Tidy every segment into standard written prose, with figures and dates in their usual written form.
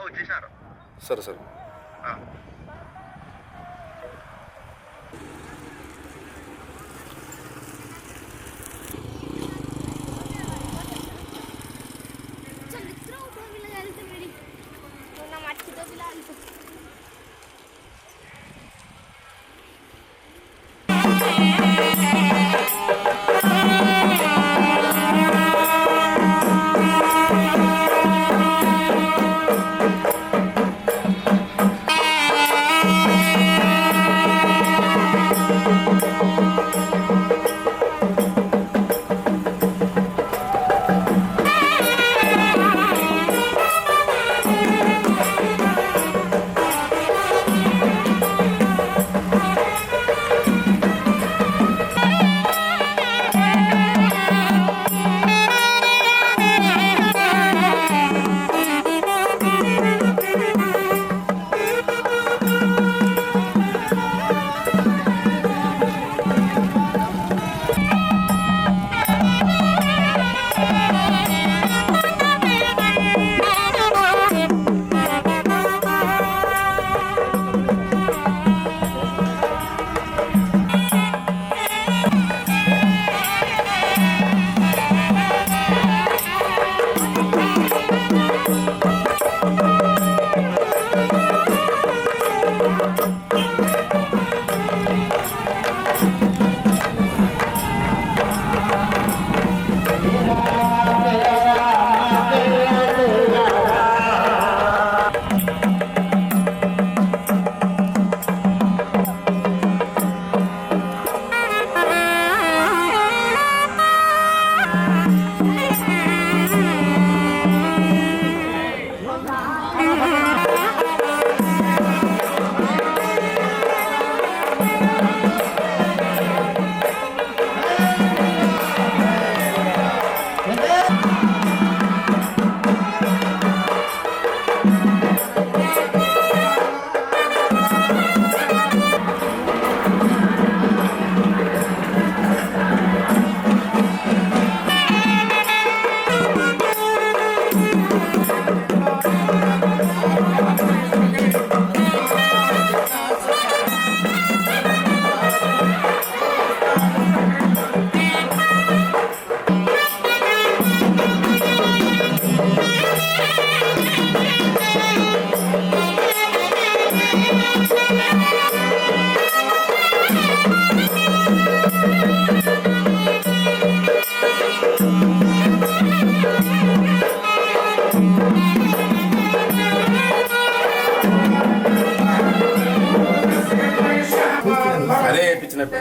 వచ్చేసారు. సరే సరే. అదే ఇప్పించినట్టు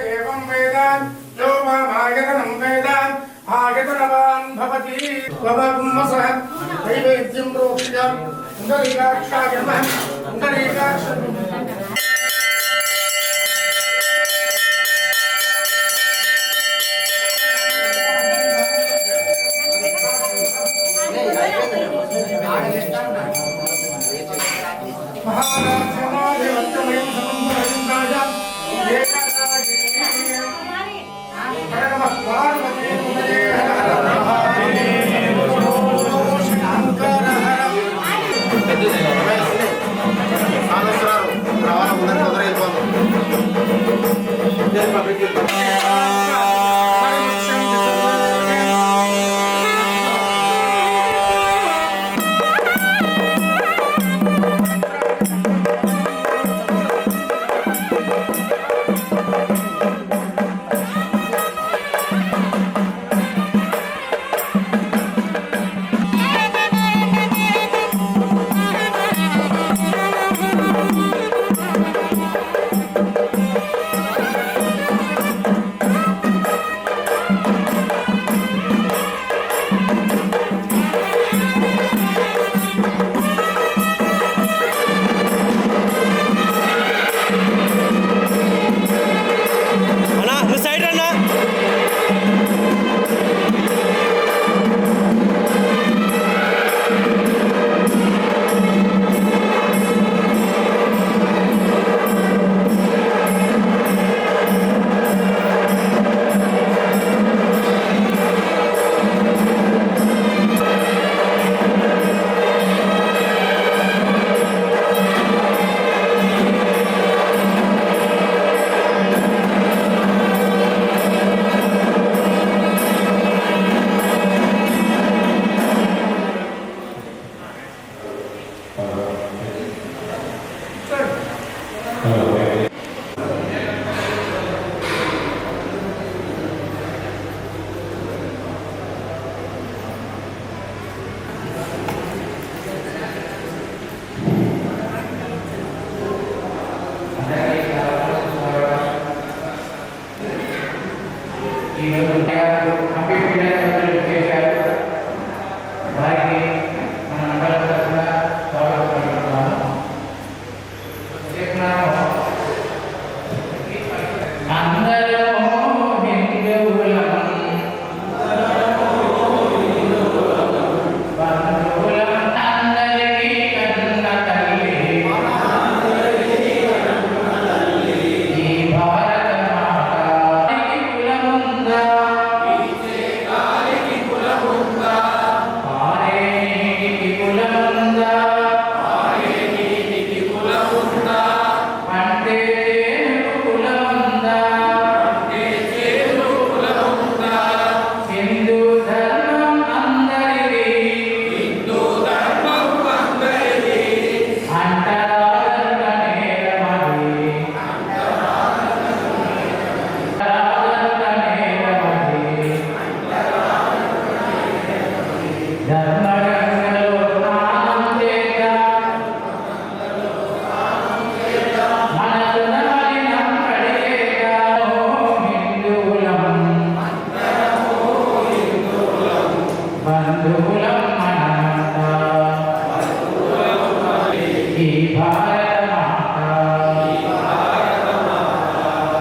ఈ భారత మాత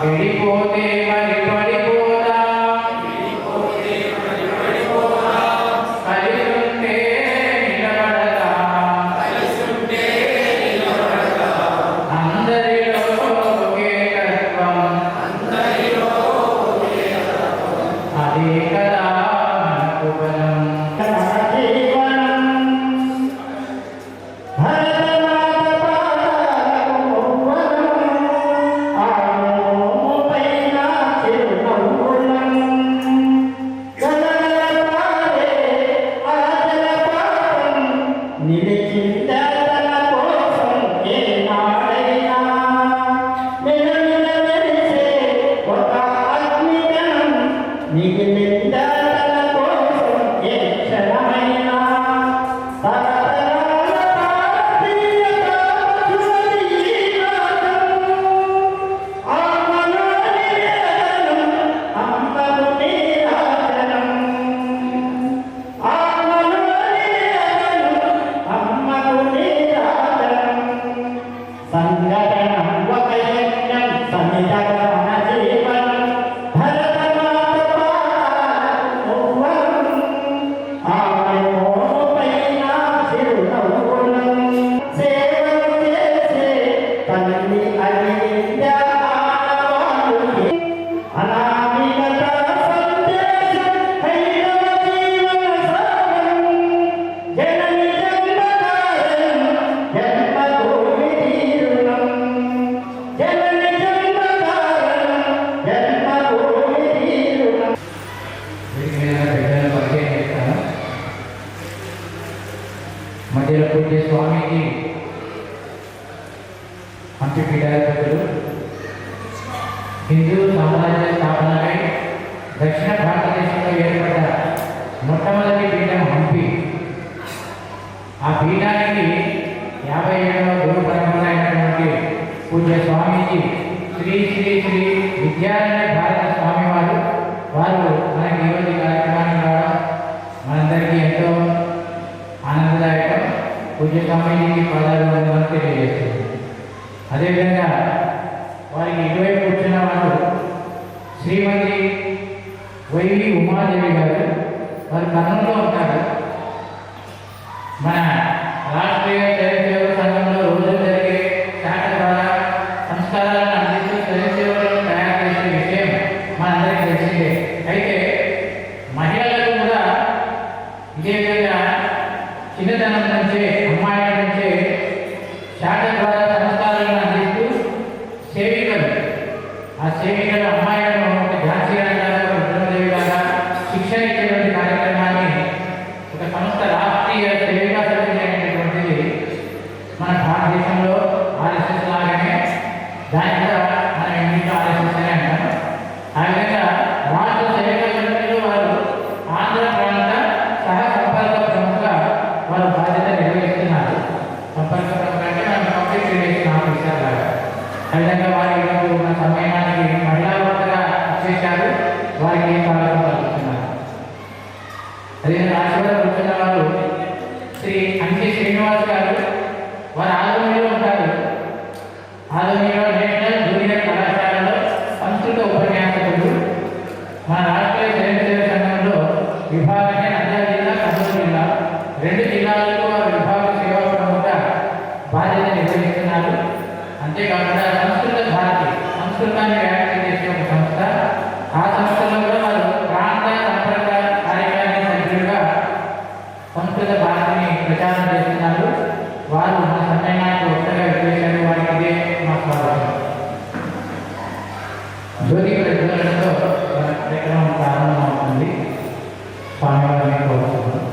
విడిపోతే మరి పడిపోదా కలిసుంటే నిలబడదా అందరిలో ఒకే తత్వం అదే కదా మనకు బలం మధ్యలో పూజ స్వామికి హంపి పీఠాధిపతులు హిందూ సామ్రాజ్య స్థాపనకై దక్షిణ భారతదేశంలో ఏర్పడ్డ మొట్టమొదటి పీఠం హంపి. ఆ పీఠానికి 57వ గురు పరంపర అయినటువంటి పూజ్య స్వామీజీ శ్రీ శ్రీ శ్రీ విద్యారణ్య భారత స్వామి వారు మనకి ఈరోజు కార్యక్రమానికి రావడం మనందరికీ ఎంతో ఆనందదాయకం. పూజ్య స్వామీజీకి పాదాలు తెలియజేస్తుంది. అదేవిధంగా వారికి ఇటువైపు కూర్చున్న వారు శ్రీమతి వైవి ఉమాదేవి గారు. వారు కర్నూలులో ఉంటారు. మన రాష్ట్రీయ స్వయంసేవక సంఘంలో రోజు జరిగే శాఖ ద్వారా సంస్కారాలను అందిస్తూ స్వయంసేవకులను తయారు చేసే విషయం మనందరికీ తెలిసిందే. అయితే మహిళలకు కూడా ఇదే విధంగా చిన్నతనం నుంచే అమ్మాయిల నుంచే శాఖ ద్వారా సంస్కారాలను అందిస్తూ సేవికలు, ఆ సేవికలు అమ్మాయిలను ఒక ఝాన్సీ రాణి గారు, రుద్రమదేవి గారు శిక్షణ ఇచ్చేటువంటి కార్యక్రమాన్ని ఒక సంస్థ రాష్ట్రీయ సేవికా సమితి అనేటటువంటిది మన భారతదేశంలో ఆర్ఎస్ఎస్ లాగానే దాని కూడా మనం ఇంగ్లీష్లో ఆర్ఎస్ఎస్ అని అంటాం. ఆ విధంగా రాష్ట్ర సేవికా సమితిలో వారు ఆంధ్ర ప్రాంత సహ సంపర్క ప్రముఖగా వారు బాధ్యత నిర్వహిస్తున్నారు. సంపర్క ప్రముఖ అంటే మనం పబ్లిక్ రిలేషన్ ఆఫీసర్ లాగా. ఆ విధంగా వారి ఈరోజు ఉన్న సమయానికి మహిళా వర్తగా చేశారు. వారికి స్వాగతం పలుకుతున్నారు. అదేవిధంగా ఆశీర్వాదం వచ్చిన వారు శ్రీ అంకి శ్రీనివాస్ గారు. వారు ఆదోనిలో ఉంటారు. ఆదోనిలో నేషనల్ జూనియర్ కళాశాలలో సంస్కృత ఉపన్యాసకులు. మన రాష్ట్రీయ స్వయంసేవక సంఘంలో విభాగాన్ని నంద్యాల జిల్లా, కర్నూలు జిల్లా 2 జిల్లాలకు వారు విభాగ సేవా ప్రముఖ బాధ్యత నిర్వహిస్తున్నారు. అంతేకాకుండా సంస్కృత భారతి, సంస్కృతాన్ని వ్యాప్తి చేసే ఒక సంస్థ. ఆ సంస్థలో కూడా వారు ప్రాంత సంపర్క కార్యక్రమ సభ్యులుగా సంస్కృత భారతిని ప్రచారం చేస్తున్నారు. వారు మన సమ్మేళనానికి ఒక్కగా విచ్చేశారు. వారికి ఇదే మా స్వాగతం. జ్యోతి ప్రజ్వలనతో కార్యక్రమం ప్రారంభమవుతుంది. స్వామివారిని కోరుతున్నాను.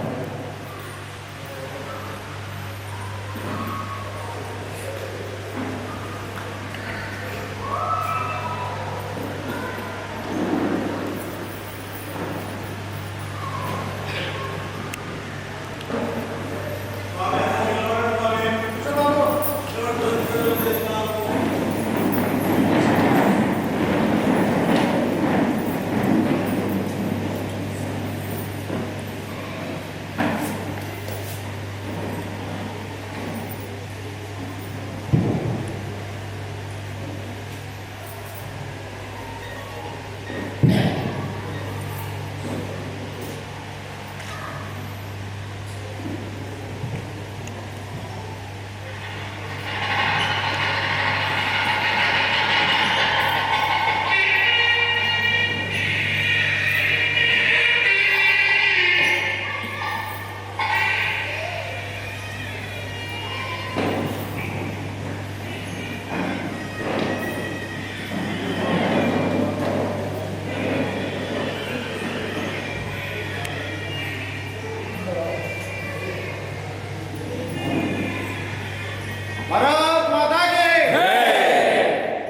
భారత్ మాతా కీ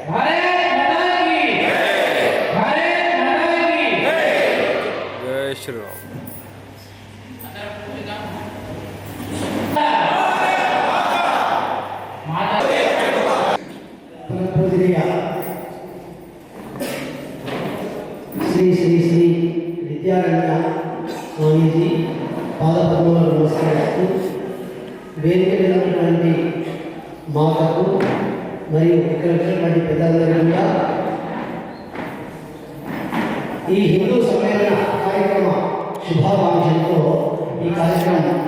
भारत माता की भारत माता की जय श्री राम। माता పూజనీయ శ్రీ శ్రీ శ్రీ విద్యారణ్య స్వామీజీ పాదపద్మములకు నమస్కరిస్తూ వేదిక మీద ఉన్నటువంటి మాతకు మరియు ఇక్కడ వచ్చినటువంటి పెద్దలందరూ కూడా ఈ హిందూ సమ్మేళన కార్యక్రమ శుభాకాంక్షలతో ఈ కార్యక్రమం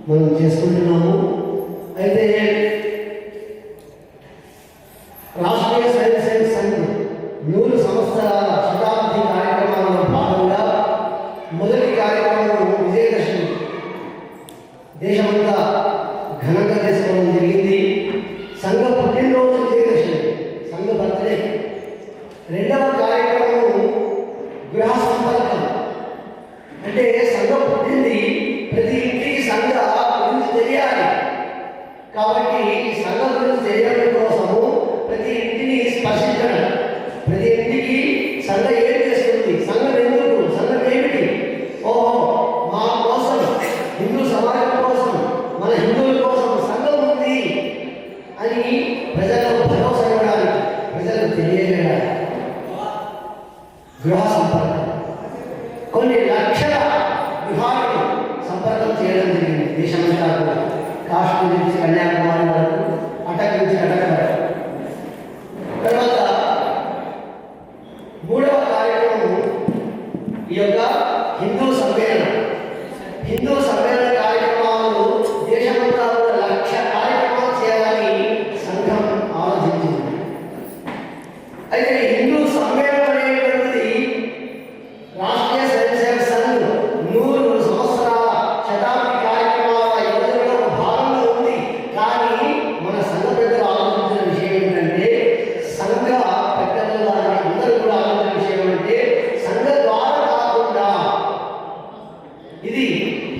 మనం చేసుకుంటున్నాము. అయితే రాష్ట్రీయ స్వయం సేవక్ సంఘ్ 100 సంవత్సరాల శతాబ్ది కార్యక్రమాలలో భాగంగా మొదటి కార్యక్రమం విజయదశమి దేశమంతా ఘనంగా చేసుకోవడం జరిగింది. సంఘ పుట్టినరోజు విజయదశమి, సంఘ బర్త్డే. రెండవ కార్యక్రమం గృహ సంపర్కం, అంటే సంఘం పుట్టింది ప్రతి ఇంటికి సంఘ గురించి తెలియాలి కాబట్టి సంఘం గురించి తెలియడం కోసము ప్రతి ఇంటిని స్పర్శించడం, ప్రతి ఇంటికి సంఘం ఏం చేస్తుంది, సంఘం ఎందుకు, సంఘం ఏమిటి, ఓహో మా కోసం, హిందూ సమాజం కోసం, మన హిందువుల కోసం సంఘం ఉంది అని ప్రజలకు భరోసా ఇవ్వడానికి, ప్రజలకు తెలియజేయడానికి గృహ సంపర్కం. కొన్ని లక్షల గృహాలను సంపర్కం చేయడం జరిగింది దేశమంతా కూడా. కాశ్మీర్ నుంచి కన్యాకుమారి వరకు, అటక్ నుంచి అటక్ వరకు. తర్వాత మూడవ కార్యక్రమం ఈ యొక్క హిందూ సమ్మేళనం. హిందూ సమ్మేళన కార్యక్రమాలు దేశమంతా కూడా 1,00,000 కార్యక్రమాలు చేయాలని సంఘం ఆలోచించింది. అయితే హిందూ సమ్మేళనం అనేటువంటిది రాష్ట్రీయ స్వయం సేవక్ సంఘ్ 100 సంవత్సరాల శతాబ్ది కార్యక్రమాల యోజనలో ఒక భాగంగా ఉంది. కానీ మన సంఘ పెద్దలు ఆలోచించిన విషయం ఏంటంటే, సంఘ పెద్దలు కానీ అందరూ కూడా ఆలోచించిన విషయం ఏంటంటే, సంఘ ద్వారా కాకుండా ఇది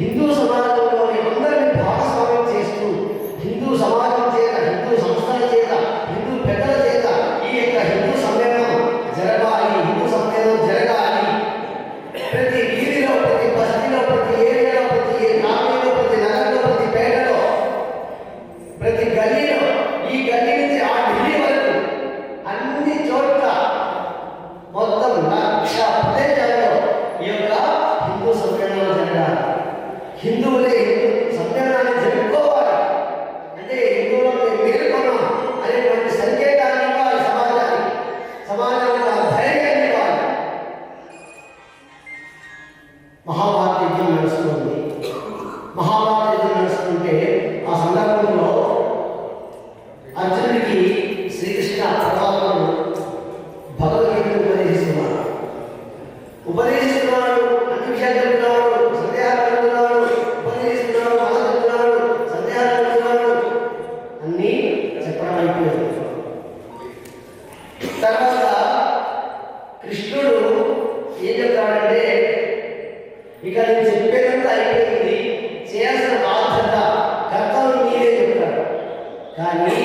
హిందూ సమాజంలోని అందరినీ భాగస్వామ్యం చేస్తూ, హిందూ సమాజం చేత, హిందూ సంస్థల చేత, హిందూ పెద్దల చేత ఈ యొక్క హిందూ సమ్మేళనం జరగాలి, హిందూ సమ్మేళనం జరగాలి. ప్రతి వీధిలో, ప్రతి బస్తీలో, ప్రతి ఏరియాలో, ప్రతి గ్రామంలో, ప్రతి నగరంలో, ప్రతి పేటలో, ప్రతి గల్లీలో, ఈ గల్లీ నుంచి ఆ ఢిల్లీ వరకు అన్ని చోట్ల మొత్తం 1,00,000 ప్రదేశాల్లో ఈ యొక్క హిందూ సమ్మేళనాలు జరగాలి. హిందువులే హిందూ సమ్మేళనాన్ని జరుపుకోవాలి, అంటే హిందువులను మేలుకొన్నాం అనేటువంటి సంకేతాన్ని ఇవ్వాలి సమాజానికి, సమాజంలో ధైర్యాన్ని ఇవ్వాలి. మహాభారత యుద్ధం నడుస్తుంది. మహాభారత యుద్ధం నడుస్తుంటే ఆ సందర్భంలో అర్జునుడికి శ్రీకృష్ణ పరమాత్ముడు భగవద్గీతను ఉపదేశిస్తున్నాడు, అన్ని విషయాలు చెప్తున్నాడు, సందేహాలు అడుగుతున్నాడు, ఉపదేశిస్తున్నాడు, బాధ చెప్తున్నాడు, సందేహాలు అడుగుతున్నాడు, అన్నీ చెప్పడం అయిపోయింది. తర్వాత కృష్ణుడు ఏం చెప్తాడంటే, ఇక నేను చెప్పేదంతా అయిపోయింది, చేయాల్సిన బాధ్యత కర్తవ్యం మీరే చెప్తాడు. కానీ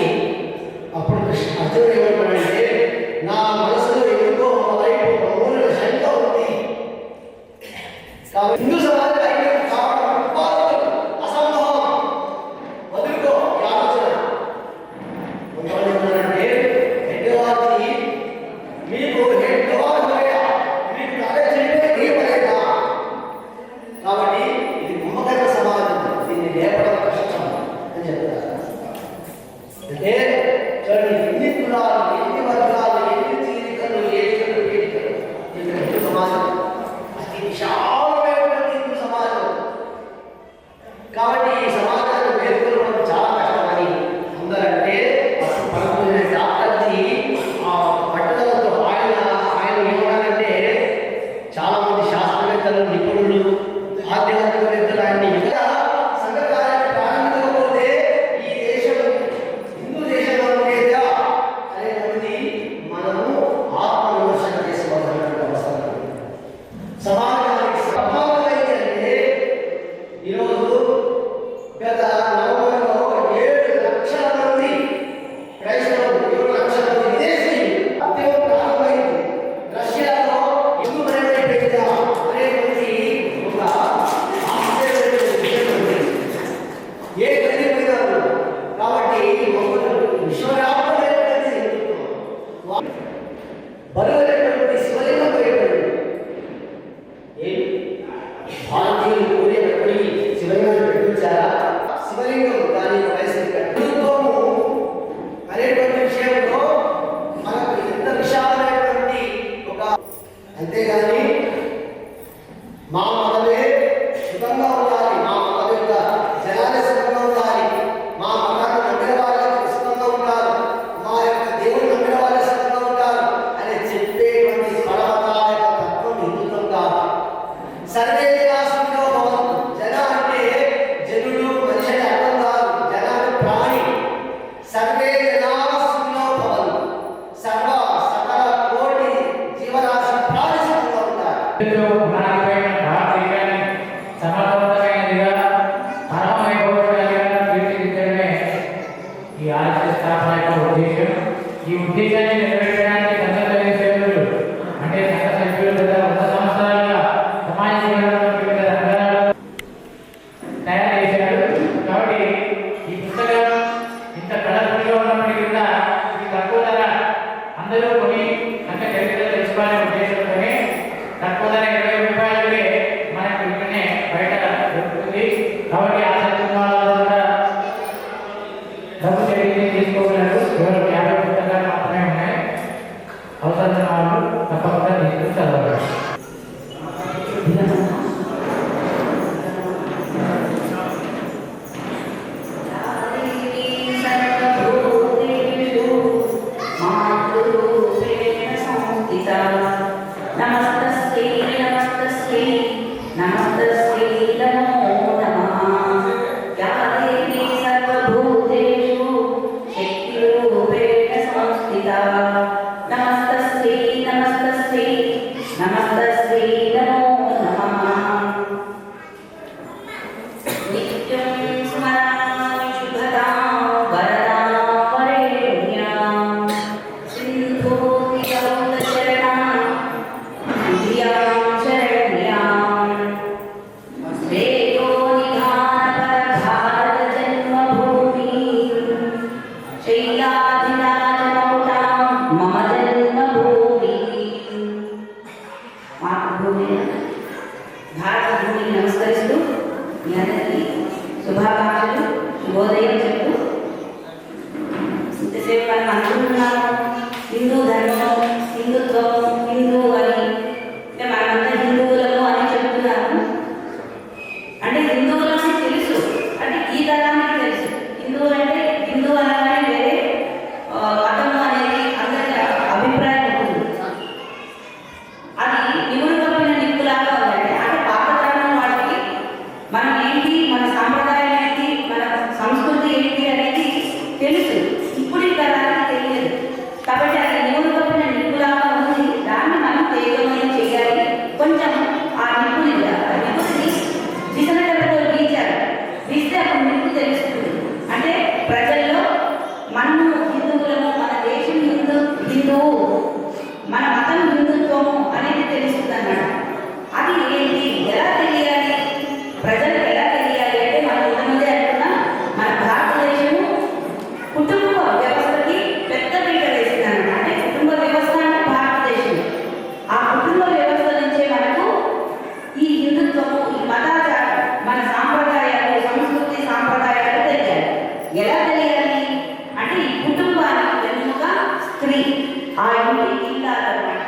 అప్పుడు అర్జునుడు ఏమంటాడంటే, నా మనసులో ఎందుకో ఒకవైపు ఒక మూల శంక ఉంది కాబట్టి హిందూ సమాజం ఐక్యం కావడం అసంభవం, వదులుకో ఈ ఆలోచన. కొంతమంది ఏమంటారంటే, హెడ్వార్కి మీకు హెడ్వార్ మీకు కాలేజ్ పడేదా, కాబట్టి ఇది కుంభకర్ణ సమాజం, దీన్ని లేపడం కష్టం అని చెప్తారు. అంటే చూడండి, ఎన్ని కులాలు, ఎన్ని వర్గాలు, ఎన్ని చీలికలు, ఏలికలు, వేదికలు, హిందూ సమాజం అతి విశాలమైనటువంటి హిందూ సమాజం. సర్వే జనాః సుఖినో భవంతు. సర్వ సకల కోటి జీవరాశి ప్రాణిసుఖంగా ఉంటారు. పునాదిపైన భారతదేశాన్ని సమర్థవంతమైనదిగా పరమవైభవంగా తీర్చిదిద్దడమే ఈ ఆర్ఎస్ఎస్ స్థాపన యొక్క ఉద్దేశం. ఈ ఉద్దేశాన్ని నెరవేర్చడానికి సంఘ సేవకులు అంటే సంఘ సభ్యులు గత 100 సంవత్సరాలుగా సమాజ సేవలో వివిధ రంగాలలో తయారు చేశారు. కాబట్టి ఈ పుస్తకం ఇంత కళాత్మకంగా ఉన్నప్పటికీ కూడా ఇది తక్కువ ధర అందరూ కొని సంఘ చరిత్ర తెలుసుకోవాలనే ఉద్దేశంతోనే తక్కువ ధర 20 రూపాయలకే మనకు ఇక్కడనే బయట దొరుకుతుంది. కాబట్టి ఆ సందర్భాలలో కూడా డబ్బు చెల్లించి తీసుకోగలరు. కేవలం 50 పుస్తకాలు మాత్రమే ఉన్నాయి. అవసరం వాళ్ళు తప్పకుండా తీసుకుని చదవాలి. నమస్కరిస్తూ మీ అందరికీ శుభాకాంక్షలు, శుభోదయం చెప్తూ ఇంతసేపు మనం అనుకుంటున్నాము హిందూ ధర్మం, హిందుత్వం, హిందూ అని అంటే మనమంతా హిందువులము అని చెప్తున్నాము. అంటే హిందువులని తెలుసు, అంటే ఈ తరానికి తెలుసు. హిందువులు అంటే హిందూ అనగానే వేరే మతము అనేది అందరి అభిప్రాయం ఉంటుంది. అది నివుడు కప్పిన నిప్పులాగా ఉందంటే అంటే పాత తరం వాటికి మనం ఏంటి, మన సాంప్రదాయం ఏంటి, మన సంస్కృతి ఏంటి అనేది తెలుసు. ఇప్పుడు ఈ తరానికి తెలియదు. కాబట్టి అది నివుడు కప్పిన నిప్పులాగా ఉంది. దాన్ని మనం తేజమయం చేయాలి. కొంచెం ఆ నిప్పుని విసనటతో గీచారు. గీస్తే అప్పుడు నిప్పు తెలుస్తుంది. అంటే ప్రజల్లో మనము హిందువులము, మన దేశం హిందువు, మన మతం హిందుత్వము అనేది తెలుస్తుంది అన్నమాట. అది ఏంటి, ఎలా తెలియాలి, ప్రజలకు ఎలా తెలియాలి అంటే మనం ఇంతమంది అంటున్నా మన భారతదేశము కుటుంబ వ్యవస్థకి పెద్ద పీట వేసింది అన్నమాట. అంటే కుటుంబ వ్యవస్థ అంటే భారతదేశం. ఆ కుటుంబ వ్యవస్థ నుంచే మనకు ఈ హిందుత్వము, ఈ మతాచారం, మన సాంప్రదాయాలు, సంస్కృతి సాంప్రదాయాలు తెలియాలి. ఎలా తెలియాలి అంటే ఈ కుటుంబానికి వెనుక స్త్రీ, ఆ ఇంటి ఇల్లాలు అన్నమాట.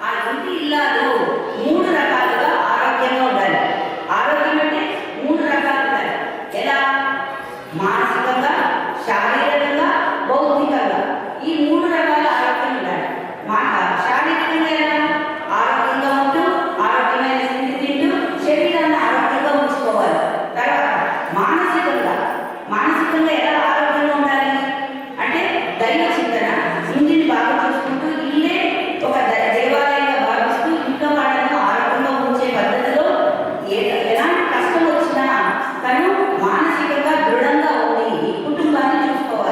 ఆ ఇంటి ఇల్లాలు 3 రకాలుగా ఆరోగ్యంగా ఉండాలి. ఆరోగ్యం అంటే 3 రకాలు ఉండాలి. ఎలా? మానసికంగా, శారీరకంగా, బౌద్ధికంగా. ఈ 3 రకాల ఆరోగ్యం ఉండాలి. శారీరకంగా ఎలా? ఆరోగ్యంగా ఉంటూ, ఆరోగ్యమైన తిండి తింటూ, శరీరాన్ని ఆరోగ్యంగా ఉంచుకోవాలి. తర్వాత మానసికంగా ఎలా ఆరోగ్యంగా ఉండాలి అంటే దైవ చింతన, ఇంటిని బాగా చూసుకుంటూ, ఇల్లే ఒక దేవాలయంగా భావిస్తూ ఇంట్లో వాళ్ళను ఆరోగ్యంగా ఉంచే పద్ధతిలో ఎలాంటి కష్టం వచ్చినా తను మానసికంగా దృఢంగా ఉండి కుటుంబాన్ని చూసుకోవాలి.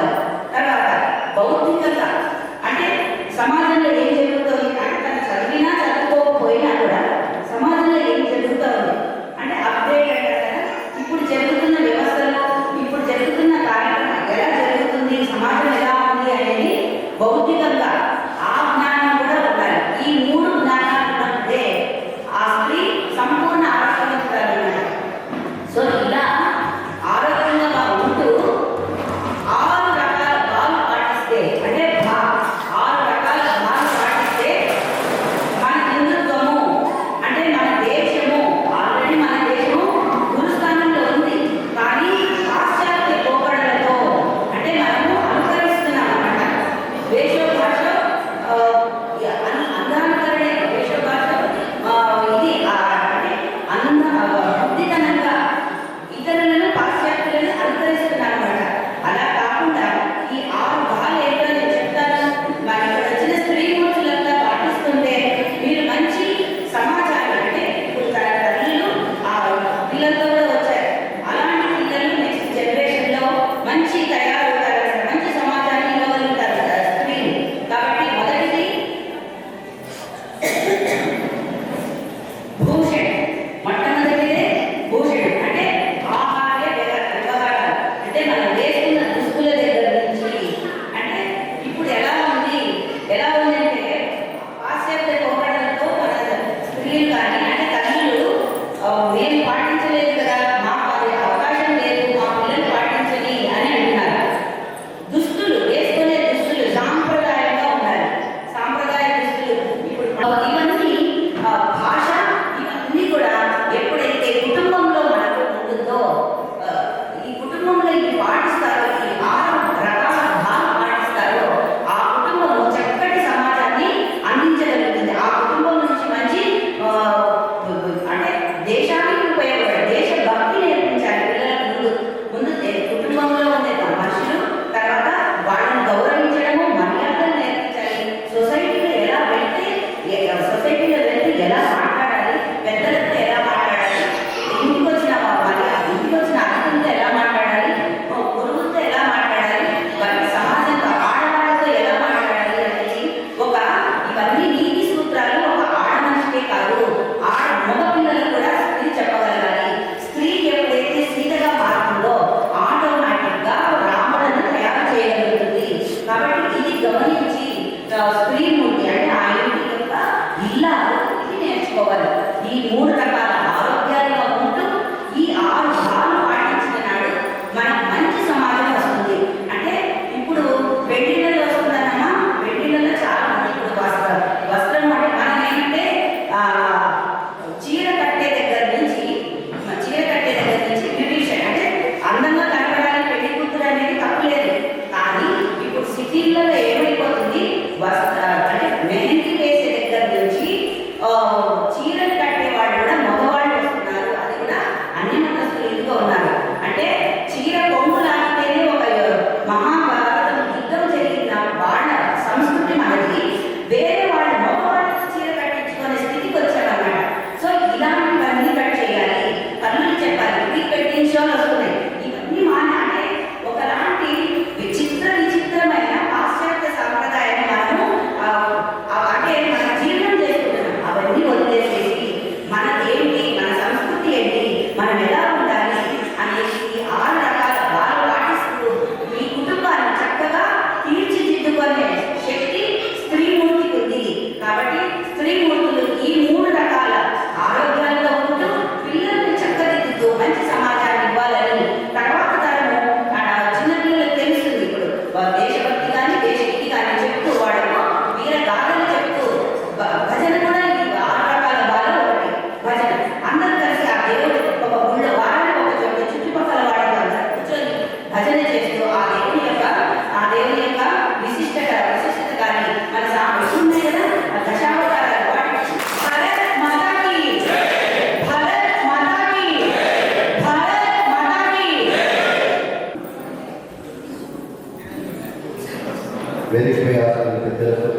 వేదికపై ఆసన పెద్దలకు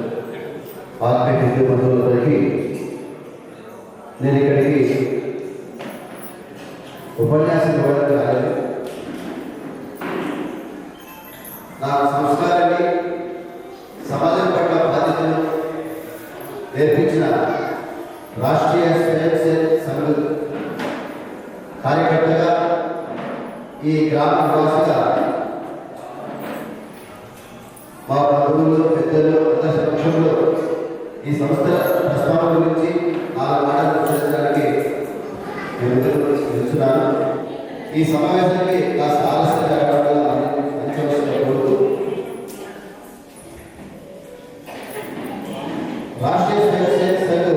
ఆత్మీయ హిందూ బంధువులందరికీ నేను ఇక్కడికి ఉపన్యాసం ఇవ్వడం కాలేదు. నా సంస్కారాన్ని సమాజం పట్ల బాధ్యతను నేర్పించిన రాష్ట్రీయ స్వయం సేవక్ సంఘ్ కార్యకర్తగా ఈ గ్రామ నివాసిగా మా బంధువులు పెద్దలు అందరి సమక్షంలో ఈ సంస్థ ప్రస్తావన గురించి 4 మాటలు చర్చించడానికి నేను తెలుస్తున్నాను. ఈ సమావేశానికి కాస్త ఆలస్యం జరగడం కోరుతూ రాష్ట్రీయ స్వయం సేవక్ సంఘ్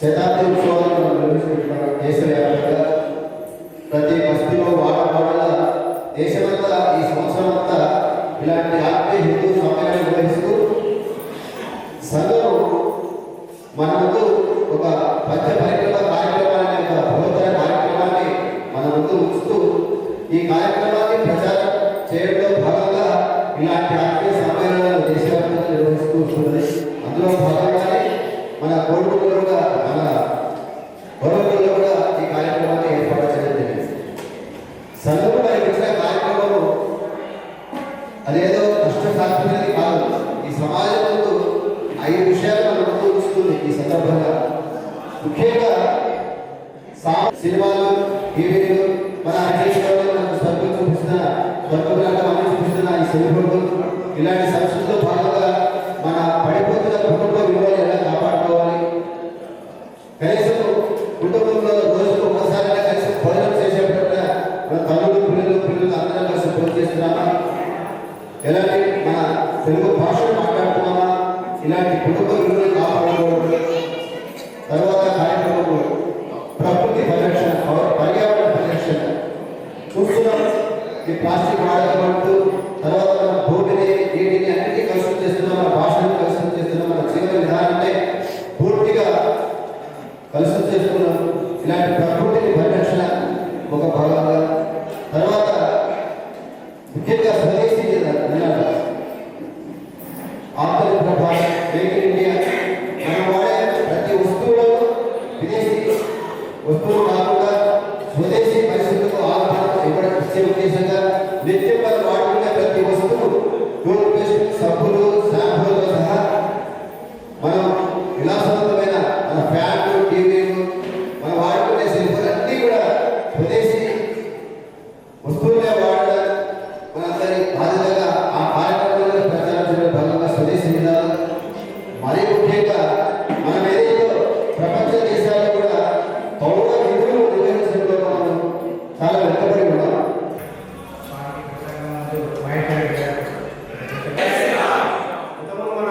శతాబ్ది ఉత్సవాలను నిర్వహిస్తున్న దేశవ్యాప్తంగా ప్రతి బస్తీలో వాడవాడల దేశమంతా ఈ సంవత్సరం అంతా ఇలాంటి ఆత్మీయ హిందూ సమ్మేళనం నిర్వహిస్తూ సంఘం మన ముందు ఒక పంచ పరిక్రమ కార్యక్రమాన్ని ఒక బృహత్తర కార్యక్రమాన్ని మన ముందు ఉంచుతూ ఈ కార్యక్రమాన్ని ప్రచారం చేయడంలో భాగంగా ఇలాంటి ఆత్మీయ సమ్మేళనాలు దేశవ్యాప్తంగా నిర్వహిస్తూ ఉంటుంది. అందులో భాగంగానే మన కోరుకుల్లో కూడా మన గొడవల్లో కూడా ఈ కార్యక్రమాన్ని ఏర్పాటు చేయడం జరిగింది. సంఘం ఇచ్చిన కార్యక్రమం అదేదో కష్టసాధ్యమైనది కాదు. ఈ సమాజం ముందు 5 విషయాలు మన ముందు ఉంచుతుంది. ఈ సందర్భంగా ముఖ్యంగా సినిమాలు, టీవీలు, మన సరుకులు చూపిస్తున్న చూపిస్తున్న ఈ సెల్ఫోన్లు ఇలాంటి సంస్కృతిలో భాగంగా మన పడిపోతున్న కుటుంబ విలువలు ఎలా కాపాడుకోవాలి, కనీసం కుటుంబంలో రోజుకు ఒకసారి కలిసి భోజనం చేసేటప్పుడు మన తల్లులు పిల్లలు అందరం కలిసి భోజనం చేస్తున్నామా, ఎలాంటి మన తెలుగు భాషను మాట్లాడుతున్నామా, ఇలాంటి కుటుంబ విలువలు కాపాడుకోవడం. తర్వాత కార్యక్రమం ప్రకృతి పరిరక్షణ, పర్యావరణ పరిరక్షణ చూస్తున్నాం. ఈ ప్లాస్టిక్ వాడకమంటూ తర్వాత మన భూమిని నీటిని అన్నింటినీ కలుషితం చేస్తున్నాం, మన భాషను కలుషితం చేస్తున్నాం, మన జీవన విధానాన్ని పూర్తిగా కలుషితం చేస్తున్నాం. ఇలాంటి ప్రకృతిని పరిరక్షణ ఒక భాగంగా, తర్వాత ముఖ్యంగా స్వదేశీ నినాదాలు, Atmanirbhar Bharat, make in India. మనం వాడే ప్రతి వస్తువులో విదేశీ వస్తువులు కాకుండా స్వదేశీ పరిస్థితులకు ఆహ్వానం ఇవ్వడం ఇచ్చే ఉద్దేశంగా నిత్యం మనం వాడుకునే ప్రతి వస్తువు టూత్ పేస్ట్, సబ్బులు, షాంపూలతో సహా మనం విలాసవంతమైన మన ఫ్యాన్లు, టీవీలు, మనం వాడుకునే సెల్ఫోన్లు అన్నీ కూడా స్వదేశీ వస్తువులే వాడడం మనందరి బాధ్యతగా ఆ కార్యక్రమంలో ప్రచారం చేయడం భాగంగా స్వదేశీ విధానం. మరీ ముఖ్యంగా మనం ఏదైతే ప్రపంచ దేశాల్లో కూడా పౌర విధులు నిర్వహించడంలో మనం చాలా వెనుకబడి ఉన్నాం. మన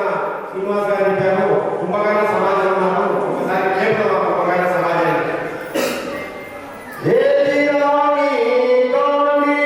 శ్రీనివాస్ గారు చెప్పారు, కుంభకర్ణ సమాజం అన్నారు. ఒకసారి కేవలం కుంభకర్ణ సమాజాన్ని ఏది రాణి గాంధీ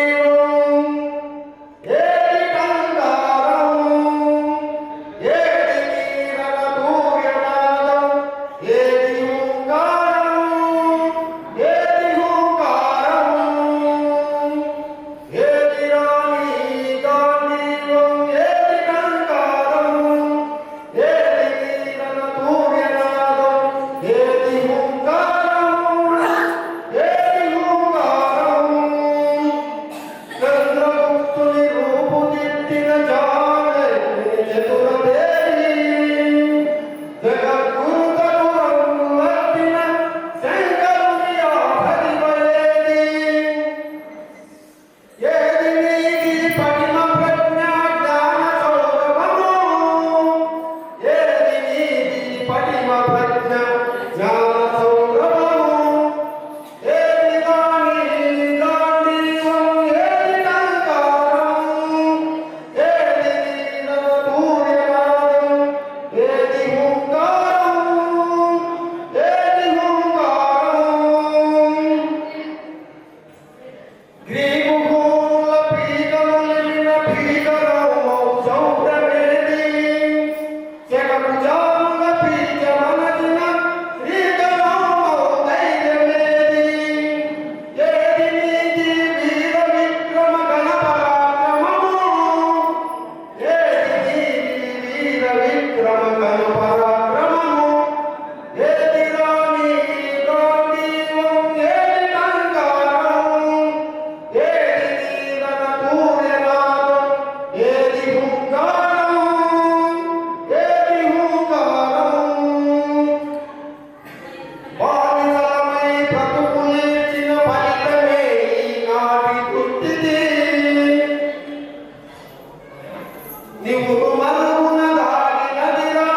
నీవు మరుగున దాగినదిరా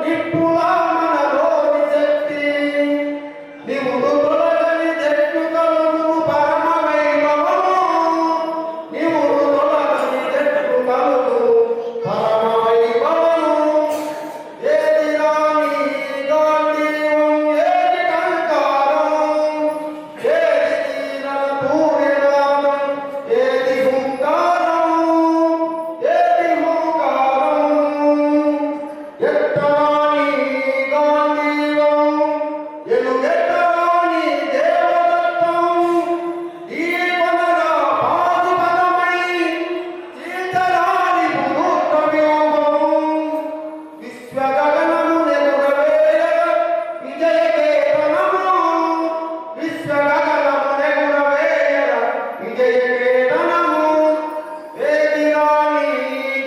నిప్పుల మనలోని శక్తి నీవు తొలగని చెట్టు కలుగు పరమ వైభవము నీవు తొలగని చెట్టు కలుగు పరమ వైభవము ఏది రాని గాంధీవం ఏది కంకారం ఏది తీరన పూర్ణనాదం ఏది హుంకారం ఏది హుంకారం ఎట్టరాని గాంధీవం ఎలుగెట్టరాని దేవదత్తం ఈ వనరా పాదుపదమై చీల్చరాని పునూతవ్యూహం విశ్వగగనము నెగురవేయ విజయకేతనము విశ్వగగనము నెగురవేయ విజయకేతనము ఏది రాని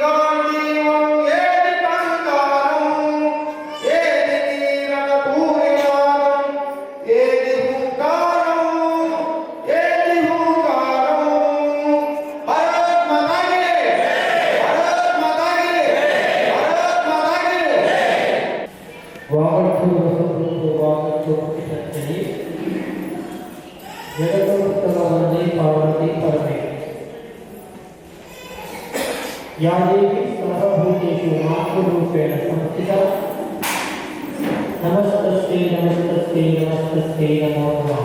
గాంధీవం ఏది కంకారం ఏది తీరన పూర్ణనాదం ఏది హుంకారం ఏది హుంకారం భారత్ మాతా కీ భారత్ మాతా కీ భారత్ మాతా కీ వాగట్టు వసంతుడు వాగట్టు సత్యని జగదోత్తమవందే పార్వతీ పరమే या देवी सर्वभूतेषु मातृरूपेण संस्थिता नमस्तस्यै नमस्तस्यै नमस्तस्यै नमो नमः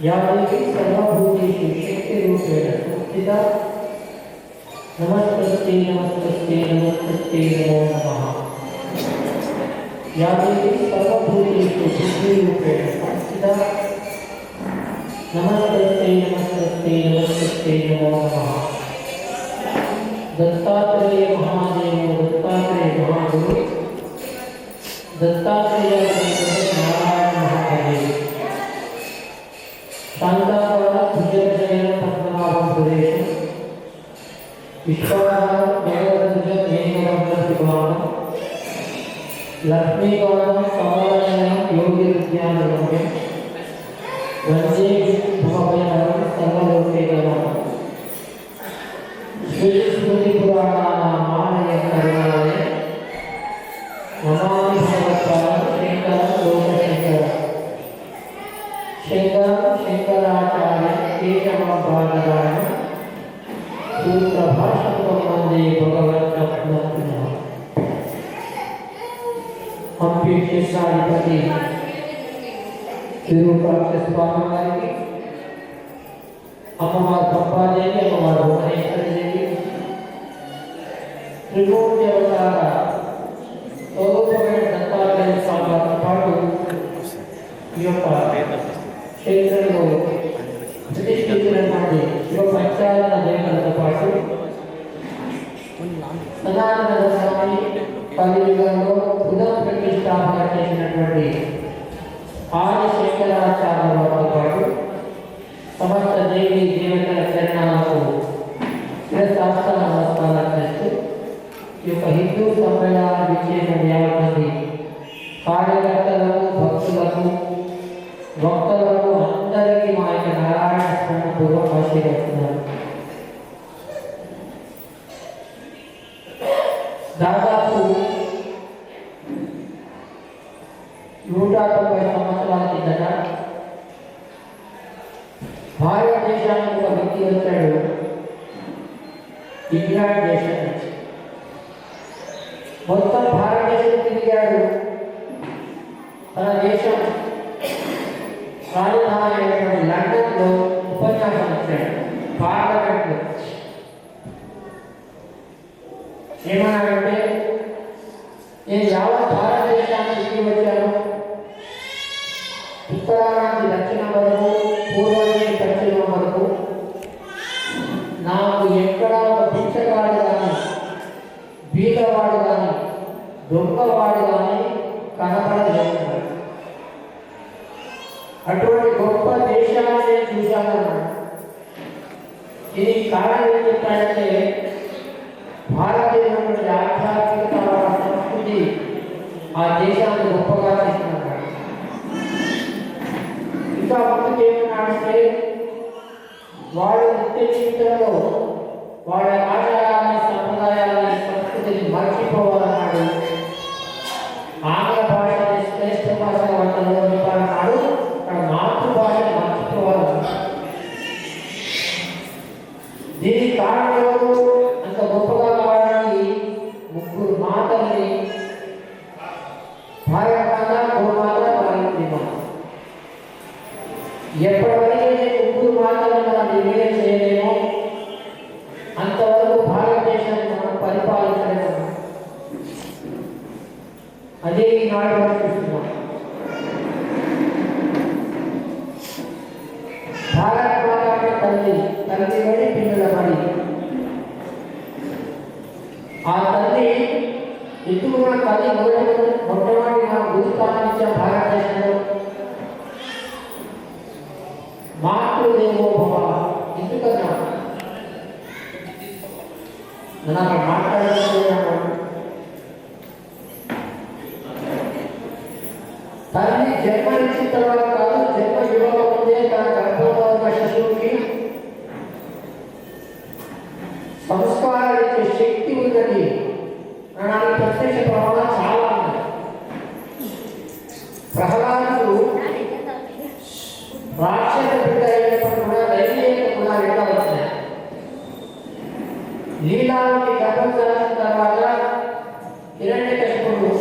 या देवी सर्वभूतेषु शक्तिरूपेण संस्थिता नमस्तस्यै नमस्तस्यै नमस्तस्यै नमो नमः या देवी सर्वभूतेषु बुद्धिरूपेण संस्थिता नमस्तस्यै नमस्तस्यै नमस्तस्यै नमो नमः दत्तात्रेय महादेव दत्तात्रेय महागुरु दत्तात्रेय नारायण महादेव शांताकार भुजगशयन पद्मनाभं सुरेश विश्वनाथ जगदध्वज मेघवर्णशिवानं लक्ष्मीकान्तं कमलनयनं योगिविज्ञानगम्यं वन्दे विष्णुभवभयहरं सर्वलोकैकनाथं श्रीस्मृतिपुराणानामालय करुणालय नमामि भगवत्पादं शङ्करं लोकशङ्करं शङ्करं शङ्कराचार्यं केशवभागरायणं सूत्रभाष्यं वन्दे भगवत्तत्त्वज्ञः हम्पी क्षेत्राधिपति తిరుపతి స్వామి వారికి అమ్మవారు పంపాదేవి అమ్మవారు భువనేశ్వరీదేవి త్రిమూర్తి అవతార స్వరూపమైన దత్తాత్రేయ స్వామితో పాటు ఈ యొక్క క్షేత్రంలో ప్రతిష్ఠించినటువంటి శివ పంచాలన దేవతలతో పాటు సనాతన స్వామి కలియుగంలో పునః ప్రతిష్టాపన చేసినటువంటి ఆది శంకరాచార్య వారితో పాటు సమస్త దేవి దేవతల చరణాలకు శిరశాస్త్ర నమస్కారాలు చేస్తూ ఈ యొక్క హిందూ సంప్రదాయాలు విచ్చేసిన 50 మంది కార్యకర్తలకు భక్తులకు భక్తులకు అందరికీ మా యొక్క నారాయణ స్మరణపూర్వక ఆశీర్వదిస్తున్నారు. దాదాపు 190 సంవత్సరాల కిందట భారతదేశానికి ఒక వ్యక్తి వచ్చాడు. ఇంగ్లాండ్ దేశం నుంచి మొత్తం భారతదేశం తిరిగాడు. తన దేశం రాజధాని అయినటువంటి లండన్లో ఉపన్యాసం ఇచ్చాడు. పార్లమెంట్లో ఏమన్నాడంటే, నేను యావత్ భారతదేశాన్ని తిరిగి వచ్చాను. ఉత్తరానికి దక్షిణం వరకు, పూర్వానికి పశ్చిమం వరకు నాకు ఎక్కడ ఒక భిక్షగాడు కానీ, బీదవాడు కానీ, దొంగవాడు కానీ కనపడలేదు. అటువంటి గొప్ప దేశాన్ని నేను చూశానన్నాడు. ఇది కారణం ఏం చెప్పాడంటే, భారతదేశం ఆధ్యాత్మిక సంస్కృతి ఆ దేశాన్ని గొప్పగా చేస్తున్నాడు. ఇంకా ముందుకు ఏమన్నాడంటే, వాళ్ళ నిత్య జీవితంలో వాళ్ళ ఆచారాన్ని దీనికి కారణం ఎవరు? అంత గొప్పగా కావడానికి ముగ్గురు మాతల్ని భారతమాత, గోమాత, గాయత్రి మాత. ఎప్పటివరకు ముగ్గురు మాతలను మనం నిర్ణయం చేయలేమో అంతవరకు భారతదేశాన్ని మనం పరిపాలించలేము. అదే ఈనాడు మనం చూస్తున్నాం. భారత మాత తల్లి వడి పిల్లల పడి ఆ తల్లి ఎందుకు మన తల్లి మొట్టమొదటి మనం గురుస్థానం ఇచ్చాం భారతదేశంలో. మాతృదేవో భవ. ఎందుకన్నా నేను అక్కడ మాట్లాడుతున్నాను. తల్లి జన్మనిచ్చిన తర్వాత కాదు, జన్మ ఇవ్వకముందే తన గర్భంలో ఉన్న శిశువుకి సంస్కారాలు ఇచ్చే శక్తి ఉన్నది అనడానికి ప్రత్యక్ష ప్రమాణం చాలా ఉన్నాయి. ప్రహ్లాదుడు రాక్షస బిడ్డ అయినప్పుడు కూడా దైవీక గుణాలు ఎట్లా వచ్చినాయి. లీలావతి గర్భం దాల్చిన తర్వాత హిరణ్యకశిపుడు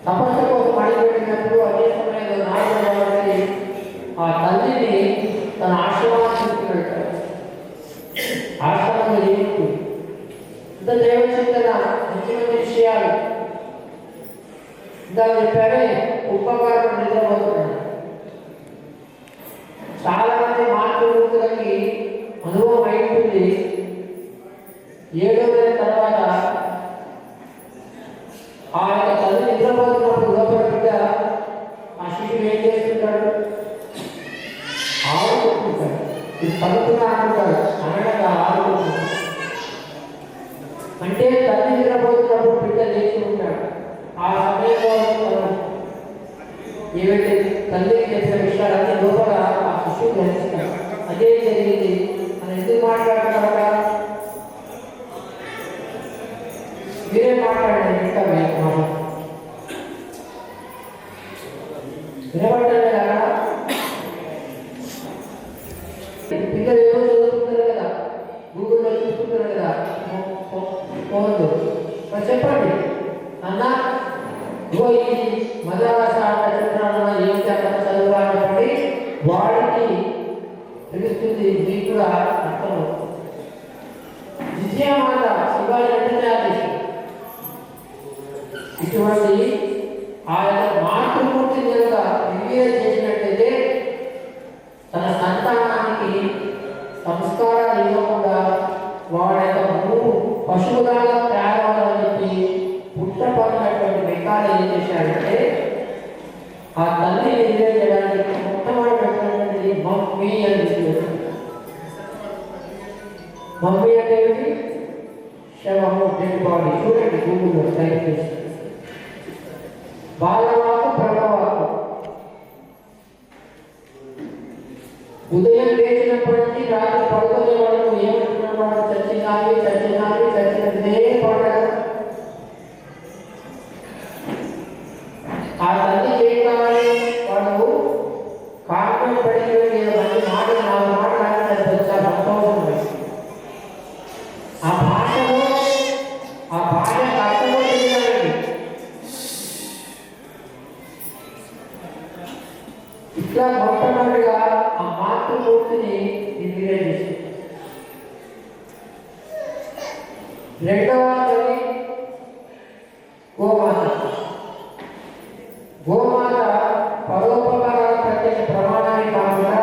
తపస్సు కోసం అడిగిపెట్టినప్పుడు అదే సమయంలో నాయకుడు ఆ తల్లిని తన ఆశ్రమానికి వెళ్తాడు. ఆశ్రమంలో ఏమిటి ఇంత దేవచింతన, మంచి మంచి విషయాలు ఇంకా చెప్పారే. ఉపకారం నిద్రపోతున్నాడు. చాలా మంది మాతృమూర్తులకి అనుభవం అయిపోయింది. 7వ నెల తర్వాత ఆ యొక్క తల్లి నిద్రపోతున్నప్పుడు లోపల బిడ్డ ఆ శిశువు ఏం చేస్తుంటాడు? ఆడుకుంటుంటాడు. ఇది పలుకున్నా అంటాడు, అనగా ఆడుకుంటుంటాడు. అంటే తల్లి నిద్రపోతున్నప్పుడు బిడ్డ లేచి ఉంటాడు. ఆ సమయంలో ఏవైతే తల్లికి చేసిన విషయాలన్నీ లోపల ఆ శిశువు గ్రహిస్తాడు. అదే జరిగింది. మనం ఎందుకు మాట్లాడుతున్నారా? మీరే మాట్లాడండి. ఇంకా వినబడ్డారు కదా? పిల్లలు ఏమో చదువుతున్నారు కదా, గూగుల్లో చూసుకుంటున్నారు కదా ఫోన్లు. మరి చెప్పండి అన్న, ఇగో ఈ మద్రాస నక్షత్రాలు ఏంటి అక్కడ చదువు అనబడి వాడికి తెలుస్తుంది. మీకు కూడా అర్థం. విజయమాత శివాజీ అంటే తయారు చేశారు. ఇటువంటి ఆయన మాతృమూర్తి కనుక నివేదన చేసినట్లయితే తన సంతానానికి సంస్కారాలు ఇవ్వకుండా వాడి యొక్క పశువులాగా తయారవ్వాలని చెప్పి పుట్టపడినటువంటి మెకాలు ఏం చేశాడంటే ఆ తల్లి నివేదన చేయడానికి మొట్టమొదటి మమ్మీ అని చెప్పి. మమ్మీ అంటే ఏమిటి? శవము, డెడ్ బాడీ. చూడండి గూగుల్లో టైప్ చేసి. బాలవాకు, ప్రభవాకు. ఉదయం లేచినప్పటి నుంచి రాత్రి పడుకునే వరకు ఏమంటున్నాడు? చచ్చినాలి చచ్చినదే పండగ. ఆ తల్లి ఏం కావాలి? వాడు కారణం పడిన మంచి మాటలు 4 మాటలు వచ్చా సంతోషం. ఆ భాషలో ఆ భాష అర్థమో తెలియాలండి. ఇట్లా మొట్టమొదటిగా ఆ మాతృమూర్తిని నిర్వీర్యం చేసింది. రెండవ గోమాత. గోమాత పరోపకారాల ప్రత్యక్ష ప్రమాణాన్ని కాకుండా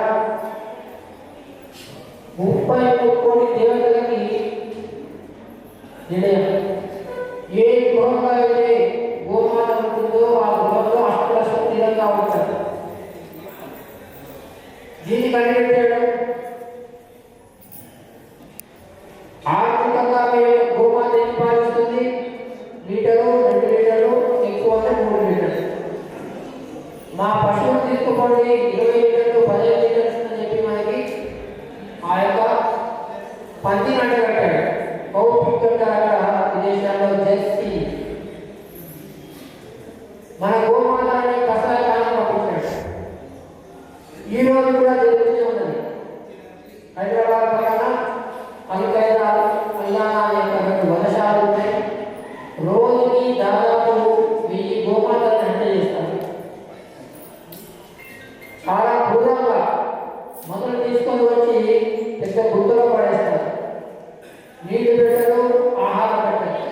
33 కోటి దేవతలకి నిలయం. ఏ గృహంలో అయితే గోమాత ఉంటుందో ఆ గృహంలో అష్టలక్ష్మిగా ఉంటారు. దీన్ని కనిపెట్టాడు. ఆర్థికంగా గోమాత ఎన్ని పాలిస్తుంది? లీటరు, 2 లీటర్లు, ఎక్కువ 3 లీటర్లు. మా పశువులు తీసుకోండి 20 లీటర్లు, 15 లీటర్స్ అని చెప్పి మనకి ఆ యొక్క పంది నాట కట్టాడు. విదేశాల్లో జెర్సీ. మన గోమాతని కషాయ కాలం పంపించాడు. ఈ రోజు కూడా జరుగుతూనే ఉన్నది. హైదరాబాద్ పక్కన నీళ్లు పెట్టరు, ఆహారం పెట్టరు.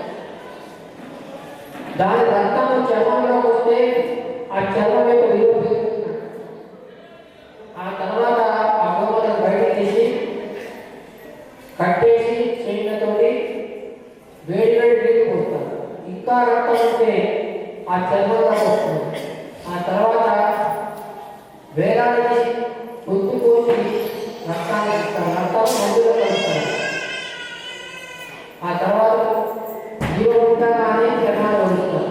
దాని రక్తం చర్మంలోకి వస్తే ఆ చర్మం యొక్క విలువ పెరుగుతుంది. ఆ తర్వాత ఆ గోమలను బయట తీసి కట్టేసి చేతులతోటి వేడి వేడి నీళ్ళు పోస్తారు. ఇంకా రక్తం ఉంటే ఆ చర్మంలో వస్తుంది. ఆ తర్వాత వేలాడి పొద్దు పోసి రక్తాన్ని ఇస్తారు. రక్తం మందులో కలుస్తారు. ఆ తర్వాత జీవముండగానే చర్మాలు వదులుతారు.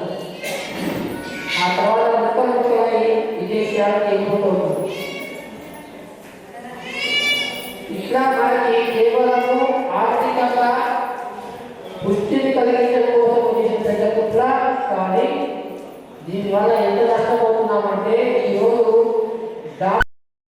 ఆ తర్వాత ముక్కలై విదేశాలకు ఎగిపోతుంది. ఇట్లా మనకి కేవలము ఆర్థికంగా పుష్టిని కలిగించడం కోసం చేసిన పెద్ద కుట్ర. కానీ దీనివల్ల ఎంత నష్టపోతున్నామంటే ఈరోజు